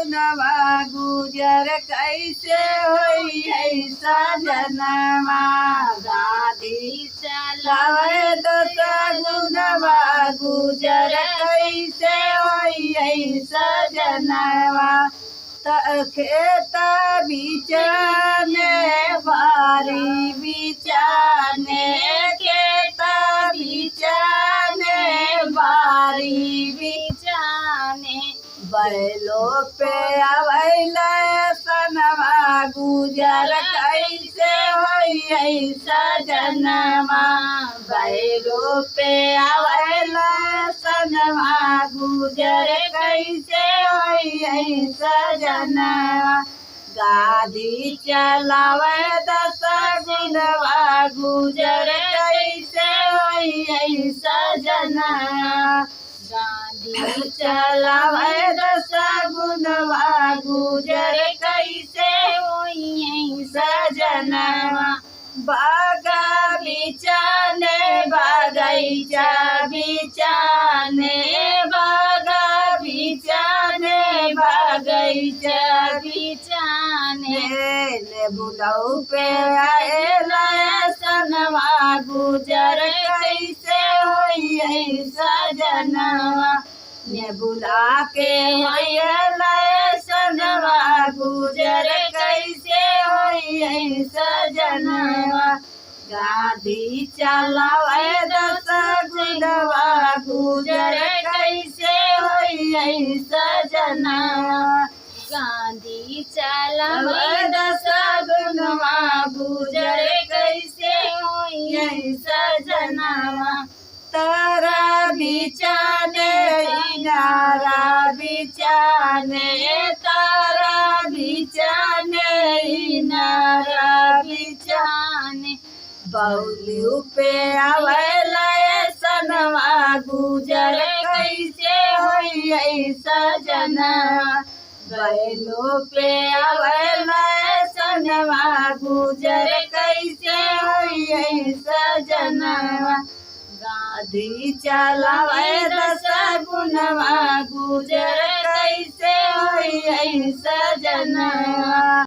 गुनवा गुजर कैसे होई सजनवा गाड़ी चलावे दस गुनवा गुजर कैसे होई सजनवा खेत बिचाने बारी बिचाने खेत बिचाने बारी बिचाने बैलो पे आवैल सनवा गुजर कैसे होई सजनवा बैलो पे आवैल सनवा गुजर कैसे होई सजनवा गाड़ी चलावे दस गुनवा गुजर कैसे होई सजनवा गाड़ी चलावे दस गुनवा गुजर कैसे होई सजनवा बागा बिचाने बगैचा बिचाने बागा बिचाने बगैचा बिचाने बुलऊ पे आएला सनवा गुजर कैसे होई सजनवा ने बुला के आएला सनवा गुजर कैसे होई सजनवा गाड़ी चलावे दस गुनवा गुजर कैसे होई सजनवा गाड़ी चलावे दस गुनवा गुजर कैसे होई सजनवा तारा बिचाने इनारा बिचाने तारा बिचाने इनारा बिचाने बौलियों पे आवैल सनवा गुजर कैसे होई सजनवा बैलो पे आवैल सनवा गुजर कैसे होई सजनवा गाड़ी चलावे दस गुनवा गुजर कैसे होई सजनवा।